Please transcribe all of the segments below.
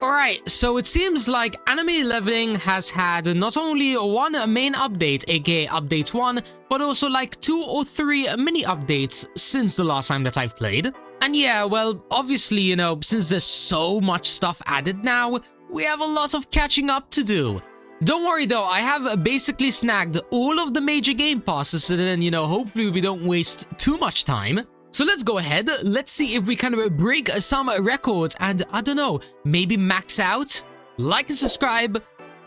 Alright, so it seems like Anime Leveling has had not only one main update, aka Update 1, but also like 2 or 3 mini updates since the last time that I've played. And yeah, well, obviously, since there's so much stuff added now, we have a lot of catching up to do. Don't worry though, I have basically snagged all of the major game passes, so then, hopefully we don't waste too much time. So let's go ahead, let's see if we can break some records and, I don't know, maybe max out? Like and subscribe,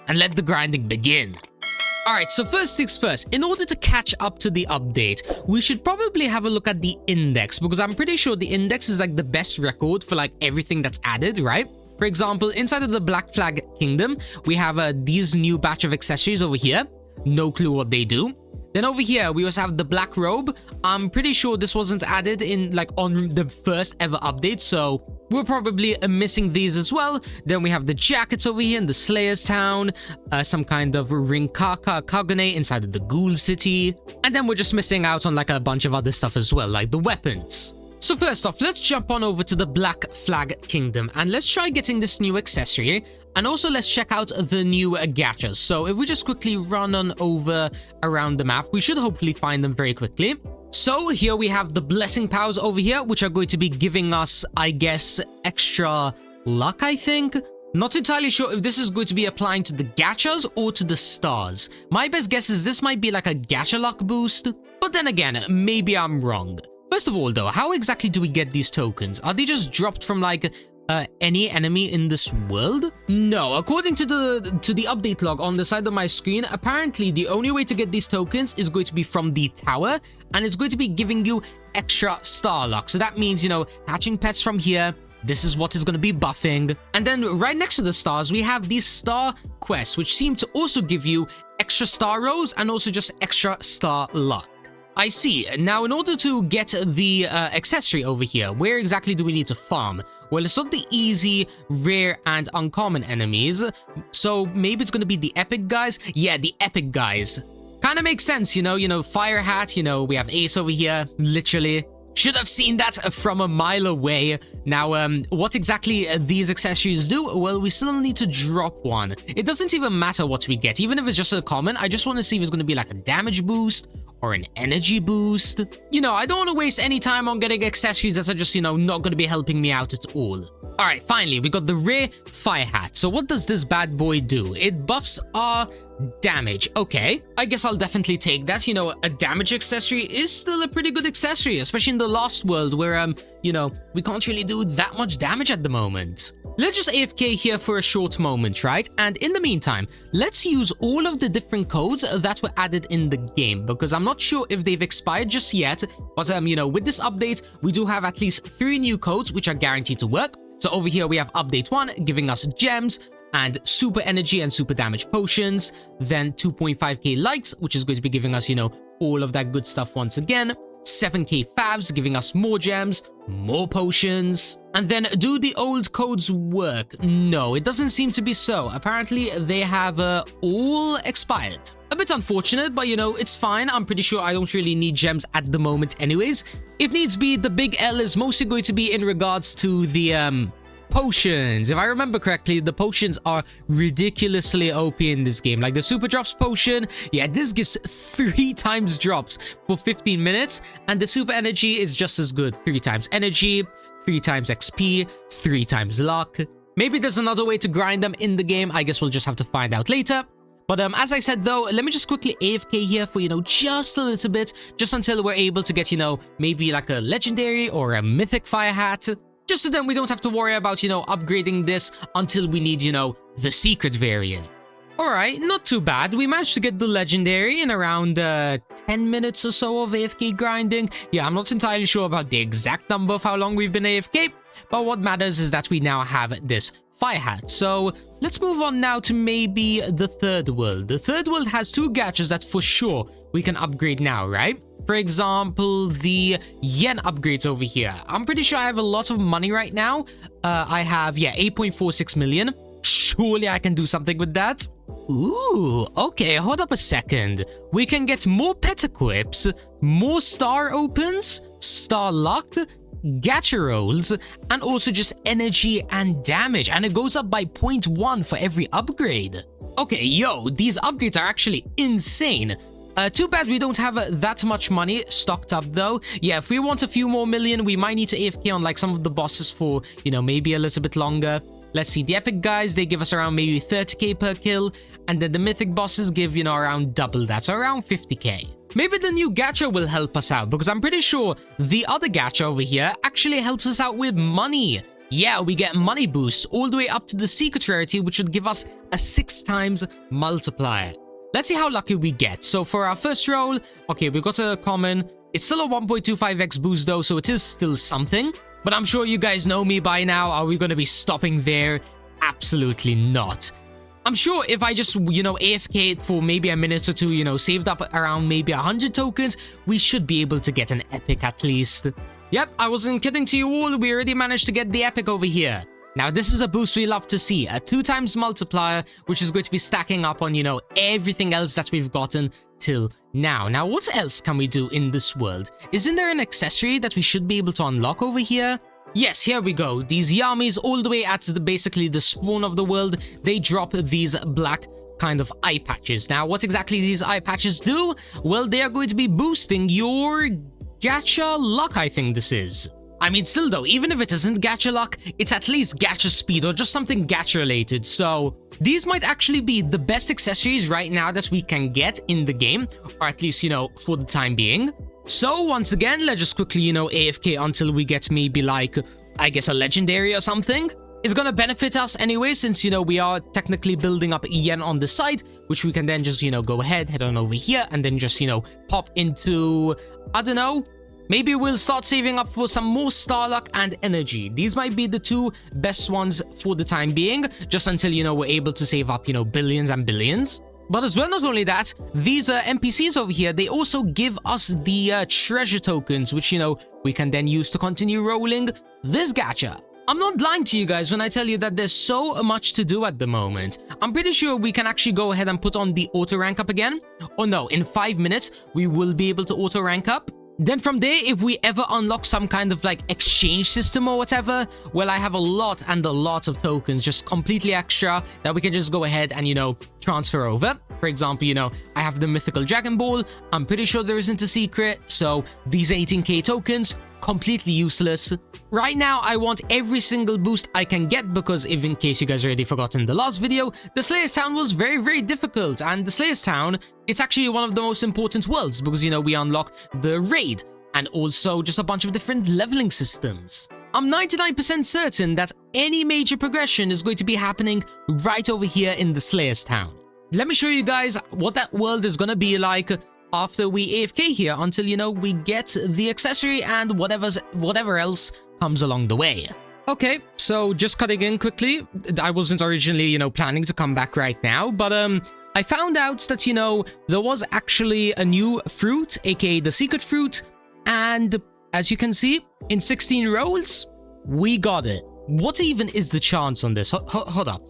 and let the grinding begin. Alright, so first things first, in order to catch up to the update, we should probably have a look at the index, because I'm pretty sure the index is like the best record for like everything that's added, right? For example, inside of the Black Flag Kingdom, we have these new batch of accessories over here. No clue what they do. Then over here, we also have the Black Robe. I'm pretty sure this wasn't added in like on the first ever update, so we're probably missing these as well. Then we have the jackets over here in the Slayer's Town, some kind of Rinkaka Kagane inside of the Ghoul City. And then we're just missing out on like a bunch of other stuff as well, like the weapons. So first off, let's jump on over to the Black Flag Kingdom and let's try getting this new accessory, and also let's check out the new gachas. So if we just quickly run on over around the map, we should hopefully find them very quickly. So here we have the blessing powers over here, which are going to be giving us, I guess, extra luck, I think. Not entirely sure if this is going to be applying to the gachas or to the stars. My best guess is this might be like a gacha luck boost, but then again, maybe I'm wrong. First of all though, how exactly do we get these tokens? Are they just dropped from like any enemy in this world? No, according to the update log on the side of my screen, apparently the only way to get these tokens is going to be from the tower, and it's going to be giving you extra star luck. So that means, hatching pets from here, this is what is going to be buffing. And then right next to the stars, we have these star quests, which seem to also give you extra star rolls and also just extra star luck. I see. Now, in order to get the accessory over here, where exactly do we need to farm? Well, it's not the easy, rare, and uncommon enemies, so maybe it's gonna be the epic guys? Yeah, the epic guys. Kinda makes sense, Fire Hat, we have Ace over here, literally. Should have seen that from a mile away. Now, what exactly these accessories do? Well, we still need to drop one. It doesn't even matter what we get, even if it's just a common. I just want to see if it's gonna be like a damage boost, or an energy boost. I don't want to waste any time on getting accessories that are just, not going to be helping me out at all. Alright, finally, we got the rare Fire Hat. So what does this bad boy do? It buffs our damage. Okay, I guess I'll definitely take that. A damage accessory is still a pretty good accessory, especially in the Lost World where, we can't really do that much damage at the moment. Let's just AFK here for a short moment, right? And in the meantime, let's use all of the different codes that were added in the game, because I'm not sure if they've expired just yet, but with this update, we do have at least 3 new codes which are guaranteed to work. So over here we have Update 1 giving us gems and super energy and super damage potions, then 2.5k lights, which is going to be giving us, all of that good stuff once again. 7k favs giving us more gems, more potions. And then do the old codes work? No, it doesn't seem to be so. Apparently they have all expired. A bit unfortunate, but it's fine. I'm pretty sure I don't really need gems at the moment anyways. If needs be, the big L is mostly going to be in regards to the potions. If I remember correctly, the potions are ridiculously OP in this game. Like the super drops potion, yeah, this gives 3 times drops for 15 minutes, and the super energy is just as good. 3 times energy, 3 times XP, 3 times luck. Maybe there's another way to grind them in the game. I guess we'll just have to find out later. But as I said though, let me just quickly AFK here for, just a little bit, just until we're able to get, maybe like a legendary or a mythic Fire Hat. Just so then we don't have to worry about, upgrading this until we need, the secret variant. Alright, not too bad. We managed to get the legendary in around 10 minutes or so of AFK grinding. Yeah, I'm not entirely sure about the exact number of how long we've been AFK, but what matters is that we now have this Fire Hat. So let's move on now to maybe the third world. The third world has 2 gachas that for sure we can upgrade now, right? For example, the yen upgrades over here. I'm pretty sure I have a lot of money right now. I have, 8.46 million. Surely I can do something with that. Ooh, okay, hold up a second. We can get more pet equips, more star opens, star luck, gacha rolls, and also just energy and damage, and it goes up by 0.1 for every upgrade. Okay, yo, these upgrades are actually insane. Too bad we don't have that much money stocked up though. Yeah, if we want a few more million, we might need to AFK on like some of the bosses for, you know, maybe a little bit longer. Let's see, the epic guys, they give us around maybe 30k per kill, and then the mythic bosses give, you know, around double that, so around 50k. Maybe the new gacha will help us out, because I'm pretty sure the other gacha over here actually helps us out with money. Yeah, we get money boosts all the way up to the secret rarity, which would give us a 6 times multiplier. Let's see how lucky we get. So for our first roll, okay, we got a common. It's still a 1.25x boost though, so it is still something. But I'm sure you guys know me by now. Are we going to be stopping there? Absolutely not. I'm sure if I just, you know, AFK'd for maybe a minute or two, you know, saved up around maybe 100 tokens, we should be able to get an epic at least. Yep, I wasn't kidding to you all. We already managed to get the epic over here. Now, this is a boost we love to see, a 2 times multiplier, which is going to be stacking up on, you know, everything else that we've gotten till now. Now, what else can we do in this world? Isn't there an accessory that we should be able to unlock over here? Yes, here we go. These Yamis all the way at basically the spawn of the world, they drop these black kind of eye patches. Now, what exactly these eye patches do? Well, they are going to be boosting your gacha luck, I think this is. I mean, still though, even if it isn't gacha luck, it's at least gacha speed or just something gacha related. So these might actually be the best accessories right now that we can get in the game, or at least, you know, for the time being. So once again, let's just quickly, you know, AFK until we get maybe like, I guess a legendary or something. It's gonna benefit us anyway, since, you know, we are technically building up yen on the side, which we can then just, you know, go ahead, head on over here, and then just, you know, pop into, I don't know, maybe we'll start saving up for some more star luck and energy. These might be the 2 best ones for the time being, just until, you know, we're able to save up, you know, billions and billions. But as well, not only that, these NPCs over here, they also give us the treasure tokens, which, you know, we can then use to continue rolling this gacha. I'm not lying to you guys when I tell you that there's so much to do at the moment. I'm pretty sure we can actually go ahead and put on the auto rank up again. Oh no, in 5 minutes, we will be able to auto rank up. Then from there, if we ever unlock some kind of like exchange system or whatever, well, I have a lot and a lot of tokens just completely extra that we can just go ahead and, you know, transfer over. For example, you know, I have the mythical Dragon Ball. I'm pretty sure there isn't a secret. So these 18k tokens, completely useless. Right now, I want every single boost I can get because if in case you guys already forgot in the last video, the Slayer's Town was very, very difficult. And the Slayer's Town, it's actually one of the most important worlds because, you know, we unlock the raid and also just a bunch of different leveling systems. I'm 99% certain that any major progression is going to be happening right over here in the Slayer's Town. Let me show you guys what that world is going to be like after we AFK here until, you know, we get the accessory and whatever else comes along the way. Okay, so just cutting in quickly, I wasn't originally, you know, planning to come back right now, but I found out that, you know, there was actually a new fruit, aka the secret fruit, and as you can see, in 16 rolls, we got it. What even is the chance on this? Hold up.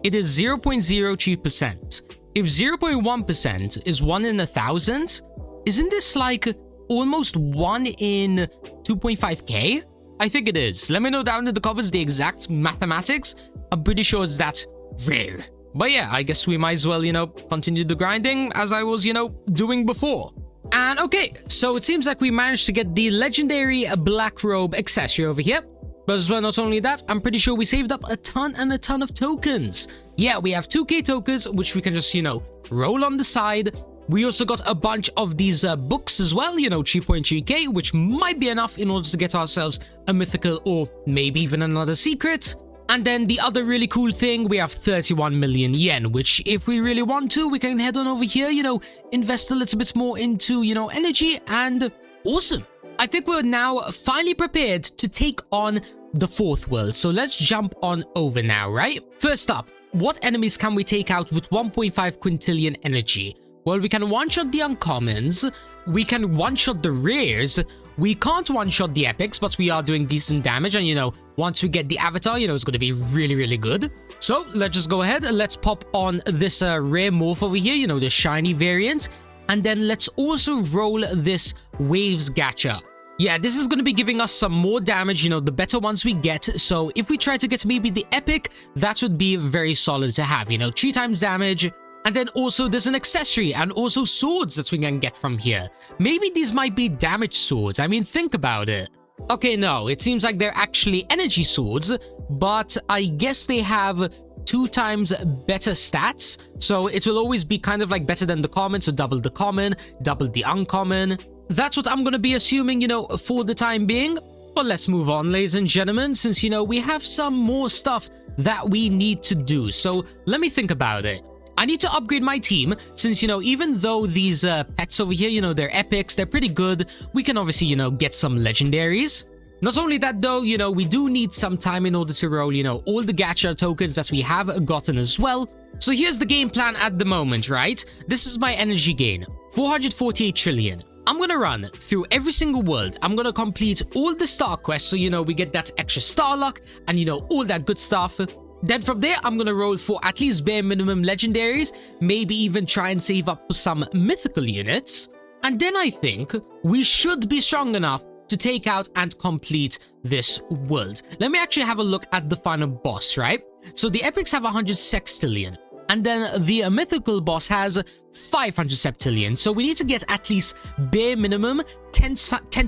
It is 0.02%. If 0.1% is 1 in 1,000, isn't this like almost 1 in 2.5k? I think it is. Let me know down in the comments the exact mathematics. I'm pretty sure it's that rare. But yeah, I guess we might as well, you know, continue the grinding as I was, you know, doing before. And okay, so it seems like we managed to get the legendary black robe accessory over here. But as well, not only that, I'm pretty sure we saved up a ton and a ton of tokens. Yeah, we have 2k tokens, which we can just, you know, roll on the side. We also got a bunch of these books as well, you know, 3.3k, which might be enough in order to get ourselves a mythical or maybe even another secret. And then the other really cool thing, we have 31 million yen, which if we really want to, we can head on over here, you know, invest a little bit more into, you know, energy, and awesome. I think we're now finally prepared to take on the 4th world. So let's jump on over now, right? First up, what enemies can we take out with 1.5 quintillion energy? Well, we can one-shot the uncommons, we can one-shot the rares, we can't one-shot the epics, but we are doing decent damage, and, you know, once we get the avatar, you know, it's going to be really, really good. So, let's just go ahead and let's pop on this rare morph over here, you know, the shiny variant, and then let's also roll this waves gacha. Yeah, this is going to be giving us some more damage, you know, the better ones we get. So if we try to get maybe the epic, that would be very solid to have, you know, 3 times damage. And then also there's an accessory and also swords that we can get from here. Maybe these might be damage swords. I mean, think about it. Okay, no, it seems like they're actually energy swords, but I guess they have 2 times better stats. So it will always be kind of like better than the common, so double the common, double the uncommon. That's what I'm going to be assuming, you know, for the time being. But let's move on, ladies and gentlemen, since, you know, we have some more stuff that we need to do. So let me think about it. I need to upgrade my team since, you know, even though these pets over here, you know, they're epics, they're pretty good. We can obviously, you know, get some legendaries. Not only that though, you know, we do need some time in order to roll, you know, all the gacha tokens that we have gotten as well. So here's the game plan at the moment, right? This is my energy gain, 448 trillion. I'm gonna run through every single world. I'm gonna complete all the star quests so, you know, we get that extra star luck and, you know, all that good stuff. Then from there, I'm gonna roll for at least bare minimum legendaries, maybe even try and save up for some mythical units. And then I think we should be strong enough to take out and complete this world. Let me actually have a look at the final boss, right? So the epics have 100 sextillion, and then the mythical boss has 500 septillion. So we need to get at least bare minimum 10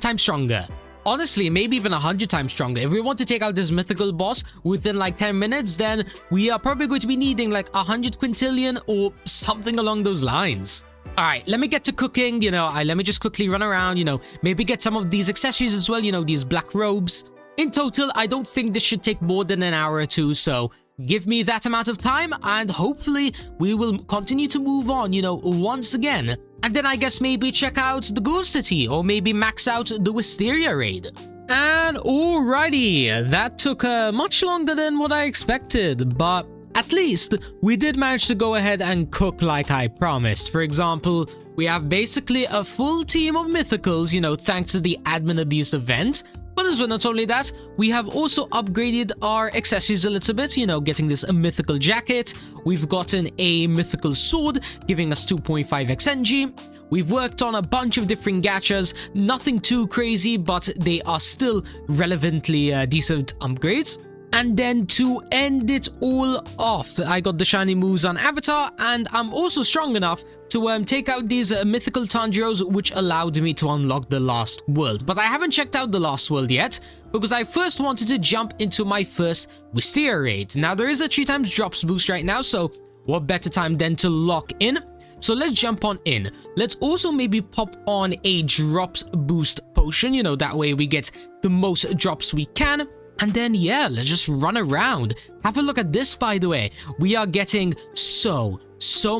times stronger. Honestly, maybe even 100 times stronger. If we want to take out this mythical boss within like 10 minutes, then we are probably going to be needing like 100 quintillion or something along those lines. Alright, let me get to cooking, you know, let me just quickly run around, you know, maybe get some of these accessories as well, you know, these black robes. In total, I don't think this should take more than an hour or two, so give me that amount of time and hopefully we will continue to move on, you know, once again. And then I guess maybe check out the Ghoul City or maybe max out the Wisteria Raid. And alrighty, that took much longer than what I expected, but at least we did manage to go ahead and cook like I promised. For example, we have basically a full team of mythicals, you know, thanks to the admin abuse event. But as well, not only that, we have also upgraded our accessories a little bit, you know, getting this mythical jacket. We've gotten a mythical sword, giving us 2.5 XNG. We've worked on a bunch of different gachas, nothing too crazy, but they are still relevantly decent upgrades. And then to end it all off, I got the shiny moves on Avatar, and I'm also strong enough to take out these mythical Tanjiros, which allowed me to unlock the last world. But I haven't checked out the last world yet, because I first wanted to jump into my first Wisteria Raid. Now, there is a 3 times drops boost right now, so what better time than to lock in? So let's jump on in. Let's also maybe pop on a drops boost potion, you know, that way we get the most drops we can. And then, yeah, let's just run around. Have a look at this, by the way. We are getting so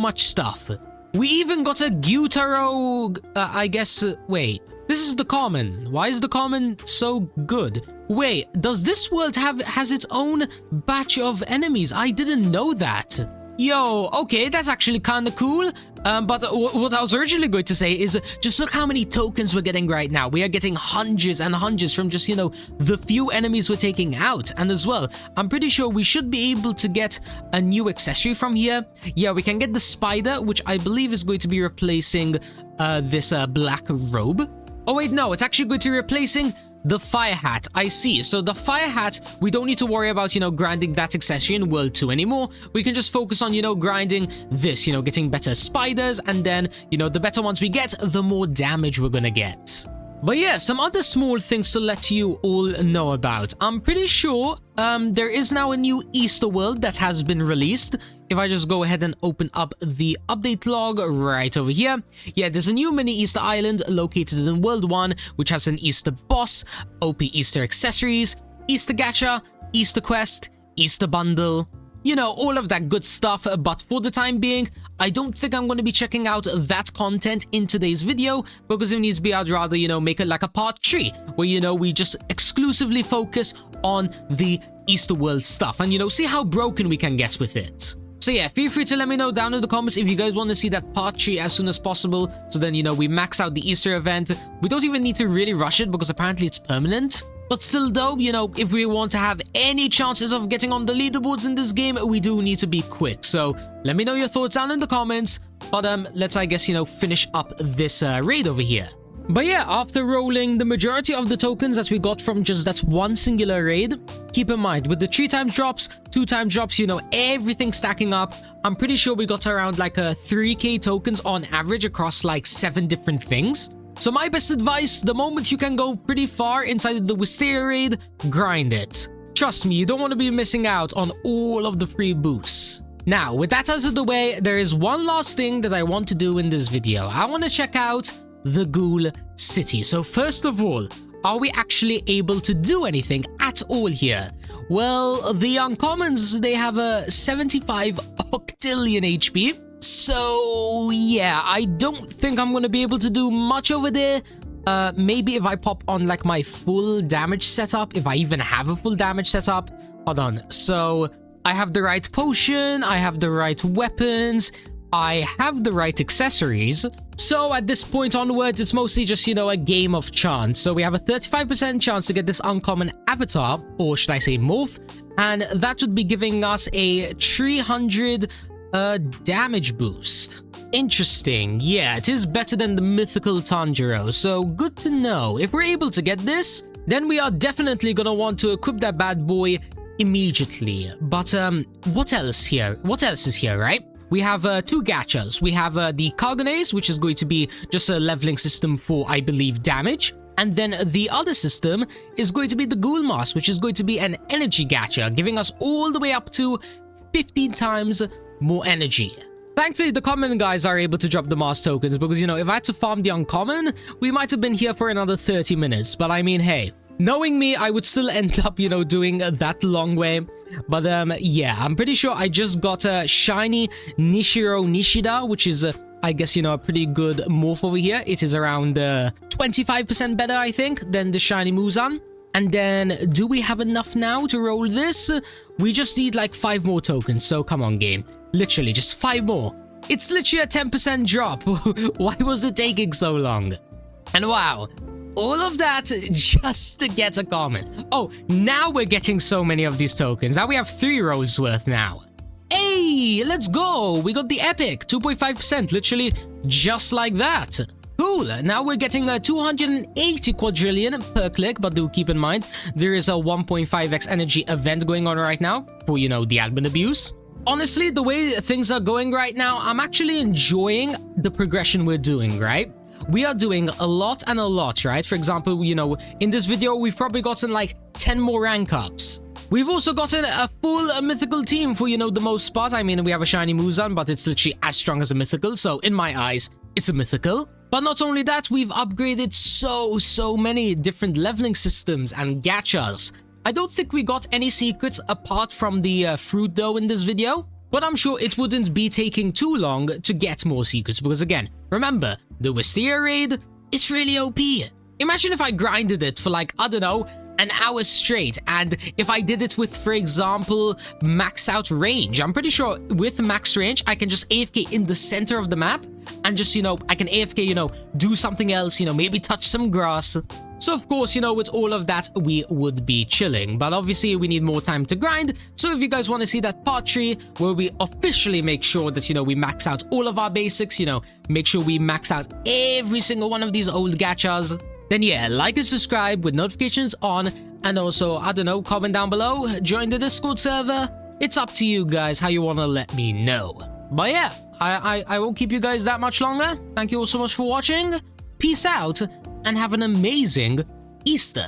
much stuff. We even got a Gyutaro, I guess, wait. This is the common. Why is the common so good? Wait, does this world has its own batch of enemies? I didn't know that. Yo, okay, that's actually kind of cool. But what I was originally going to say is just look how many tokens we're getting right now. We are getting hundreds and hundreds from just, you know, the few enemies we're taking out. And as well, I'm pretty sure we should be able to get a new accessory from here. Yeah, we can get the spider, which I believe is going to be replacing this black robe. Oh wait, no, it's actually going to be replacing the fire hat. I see. So the fire hat, we don't need to worry about, you know, grinding that accessory in World 2 anymore. We can just focus on, you know, grinding this, you know, getting better spiders, and then, you know, the better ones we get, the more damage we're gonna get. But yeah, some other small things to let you all know about. I'm pretty sure there is now a new Easter world that has been released. If I just go ahead and open up the update log right over here. Yeah, there's a new mini Easter island located in World 1, which has an Easter boss, OP Easter accessories, Easter gacha, Easter quest, Easter bundle. You know, all of that good stuff, but for the time being, I don't think I'm going to be checking out that content in today's video, because if needs be, I'd rather, you know, make it like a part 3, where, you know, we just exclusively focus on the Easter world stuff, and, you know, see how broken we can get with it. So yeah, feel free to let me know down in the comments if you guys want to see that part 3 as soon as possible, so then, you know, we max out the Easter event. We don't even need to really rush it, because apparently it's permanent. But still though, you know, if we want to have any chances of getting on the leaderboards in this game, we do need to be quick. So let me know your thoughts down in the comments. But let's, I guess, you know, finish up this raid over here. But yeah, after rolling the majority of the tokens that we got from just that one singular raid, keep in mind, with the 3 times drops, 2 times drops, you know, everything stacking up, I'm pretty sure we got around like 3k tokens on average across like 7 different things. So my best advice, the moment you can go pretty far inside the Wisteria Raid, grind it. Trust me, you don't want to be missing out on all of the free boosts. Now, with that out of the way, there is one last thing that I want to do in this video. I want to check out the Ghoul City. So first of all, are we actually able to do anything at all here? Well, the uncommons, they have a 75 octillion HP. So yeah, I don't think I'm gonna be able to do much over there. Maybe if I pop on like my full damage setup, if I even have a full damage setup. Hold on. So I have the right potion, I have the right weapons, I have the right accessories. So at this point onwards, it's mostly just, you know, a game of chance. So we have a 35% chance to get this uncommon avatar, or should I say morph, and that would be giving us a 300 damage boost. Interesting. Yeah, it is better than the mythical Tanjiro, so good to know. If we're able to get this, then we are definitely gonna want to equip that bad boy immediately. But what else here? What else is here, right? We have 2 gachas. We have the Kaganes, which is going to be just a leveling system for, I believe, damage. And then the other system is going to be the Ghoul Mask, which is going to be an energy gacha, giving us all the way up to 15 times more energy. Thankfully, the common guys are able to drop the mask tokens because, you know, if I had to farm the uncommon, we might have been here for another 30 minutes. But I mean, hey, knowing me, I would still end up, you know, doing that long way. But yeah, I'm pretty sure I just got a shiny Nishiro Nishida, which is, I guess, you know, a pretty good morph over here. It is around 25% better, I think, than the shiny Muzan. And then, do we have enough now to roll this? We just need like 5 more tokens, so come on, game. Literally, just 5 more. It's literally a 10% drop. Why was it taking so long? And wow, all of that just to get a common. Oh, now we're getting so many of these tokens. Now we have 3 rolls worth now. Hey, let's go. We got the epic, 2.5%, literally just like that. Cool, now we're getting a 280 quadrillion per click, but do keep in mind, there is a 1.5x energy event going on right now for, you know, the admin abuse. Honestly, the way things are going right now, I'm actually enjoying the progression we're doing, right? We are doing a lot and a lot, right? For example, you know, in this video, we've probably gotten like 10 more rank ups. We've also gotten a full mythical team for, you know, the most part. I mean, we have a shiny Muzan, but it's literally as strong as a mythical. So in my eyes, it's a mythical. But not only that, we've upgraded so many different leveling systems and gachas. I don't think we got any secrets apart from the fruit though in this video. But I'm sure it wouldn't be taking too long to get more secrets because again, remember, the Wisteria Raid, it's really OP. Imagine if I grinded it for like, I don't know, an hour straight, and if I did it with, for example, max out range. I'm pretty sure with max range, I can just AFK in the center of the map, and just, you know, I can AFK, you know, do something else, you know, maybe touch some grass. So of course, you know, with all of that, we would be chilling, but obviously we need more time to grind. So if you guys want to see that part 3, where we officially make sure that, you know, we max out all of our basics, you know, make sure we max out every single one of these old gachas, then yeah, like and subscribe with notifications on, and also, I don't know, comment down below, join the Discord server. It's up to you guys how you want to let me know. But yeah, I won't keep you guys that much longer. Thank you all so much for watching. Peace out, and have an amazing Easter.